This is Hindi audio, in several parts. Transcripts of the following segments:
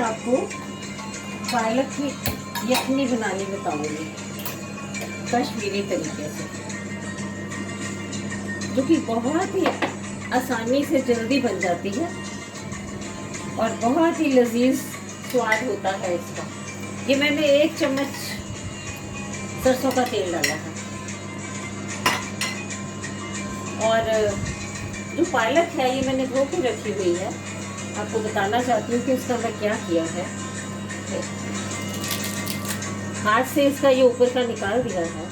आपको पालक की यखनी बनानी बताऊंगी कश्मीरी तरीके से, जो कि बहुत ही आसानी से जल्दी बन जाती है और बहुत ही लजीज स्वाद होता है इसका। ये मैंने 1 चम्मच सरसों का तेल डाला है और जो पालक है ये मैंने धो के रखी हुई है। आपको बताना चाहती हूँ कि इसका मैं क्या किया है। हाथ से इसका ये ऊपर का निकाल दिया है।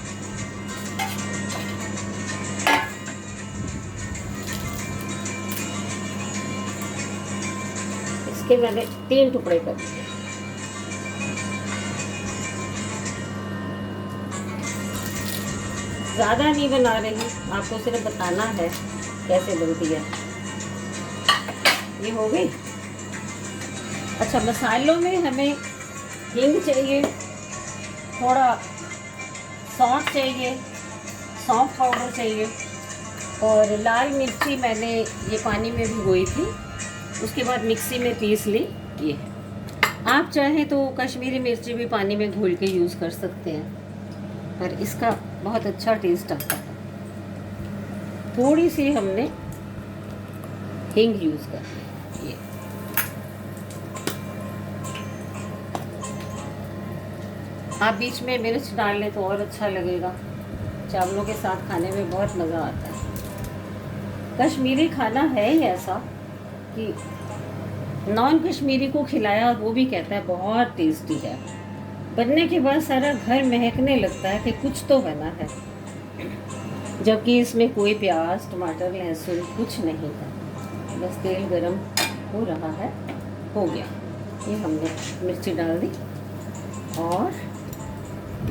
इसके मैंने 3 टुकड़े कर दिए। ज़्यादा नहीं बना रही, आपको सिर्फ बताना है कैसे बनती है। ये हो गई। अच्छा, मसालों में हमें हींग चाहिए, थोड़ा सौंठ चाहिए, सौंफ पाउडर चाहिए और लाल मिर्ची मैंने ये पानी में भिगोई थी, उसके बाद मिक्सी में पीस ली। ये आप चाहें तो कश्मीरी मिर्ची भी पानी में घोल के यूज़ कर सकते हैं, पर इसका बहुत अच्छा टेस्ट आता है। थोड़ी सी हमने हींग यूज़ कर ली। ये आप बीच में मिर्च डाल लें तो और अच्छा लगेगा, चावलों के साथ खाने में बहुत मज़ा आता है। कश्मीरी खाना है ही ऐसा कि नॉन कश्मीरी को खिलाया वो भी कहता है बहुत टेस्टी है। बनने के बाद सारा घर महकने लगता है कि कुछ तो बना है, जबकि इसमें कोई प्याज, टमाटर, लहसुन कुछ नहीं है। बस तेल गरम हो रहा है, हो गया। ये हमने मिर्ची डाल दी और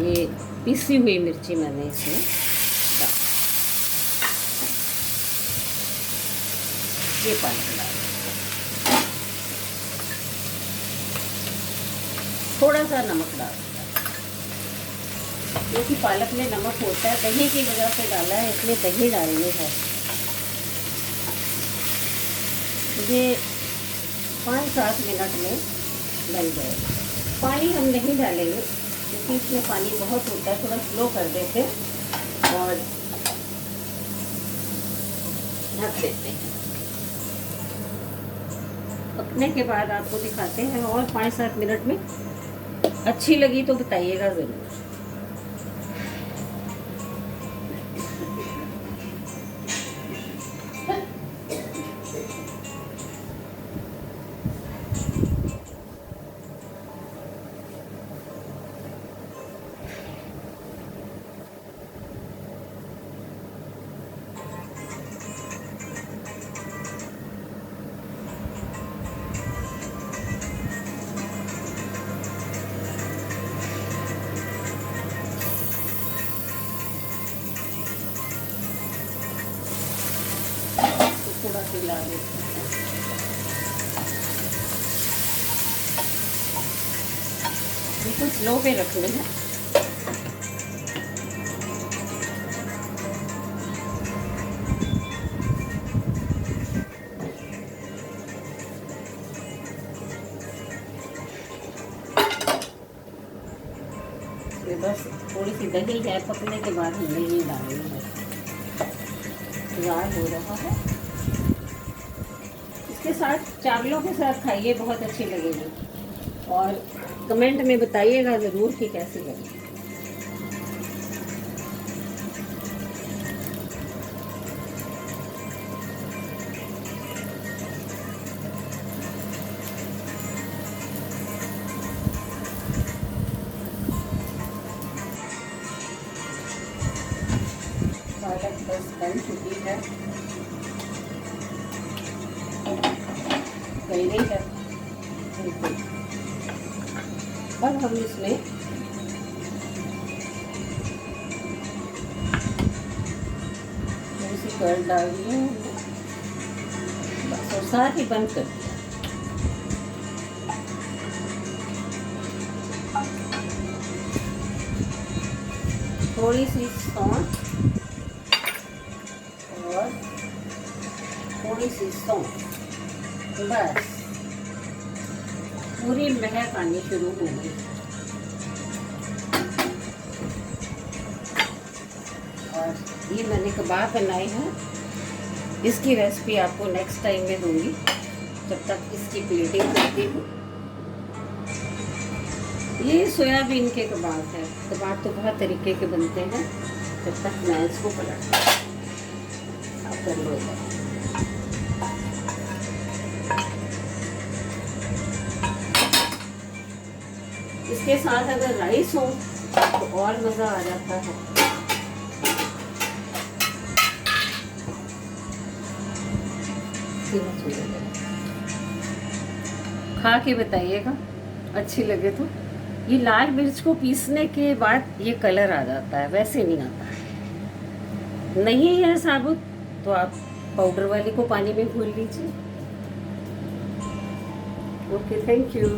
ये पिसी हुई मिर्ची मैंने इसमें डाल, ये पालक डाल, थोड़ा सा नमक डाल, क्योंकि पालक में नमक होता है, दही की वजह से डाला है, इसलिए दही डालनी है। ये 5-7 मिनट में बन जाएगा। पानी हम नहीं डालेंगे क्योंकि इसमें पानी बहुत होता है, थोड़ा स्लो कर देते और ढक देते हैं। पकने के बाद आपको दिखाते हैं और 5-7 मिनट में। अच्छी लगी तो बताइएगा ज़रूर। थोड़ा हिला देते हैं। बिल्कुल स्लो पे रखना है। बस थोड़ी सी दही है, पकने के बाद हमने ये डालनी है। तैयार हो रहा है। इसके साथ चावलों के साथ खाइए, बहुत अच्छी लगेगी और कमेंट में बताइएगा ज़रूर कि कैसी लगी। पालक बस बन चुकी है, गल गई है बिल्कुल। अब हम इसमें थोड़ी सी कर्ड डाल दिए बस, और साथ ही बंद कर दिया। थोड़ी सी सौंठ और थोड़ी सी सौंफ, बस पूरी महक आनी शुरू हो गई। और ये मैंने कबाब बनाए हैं, इसकी रेसिपी आपको नेक्स्ट टाइम में दूंगी। जब तक इसकी प्लेटिंग करती हूँ। ये सोयाबीन के कबाब है। कबाब तो बहुत तरीके के बनते हैं। जब तक मैं इसको पलट आप कर लो। इसके साथ अगर राइस हो तो और मज़ा आ जाता है। खा के बताइएगा, अच्छी लगे तो। ये लाल मिर्च को पीसने के बाद ये कलर आ जाता है, वैसे नहीं आता है। नहीं है साबुत तो आप पाउडर वाली को पानी में घोल लीजिए। Okay, thank you.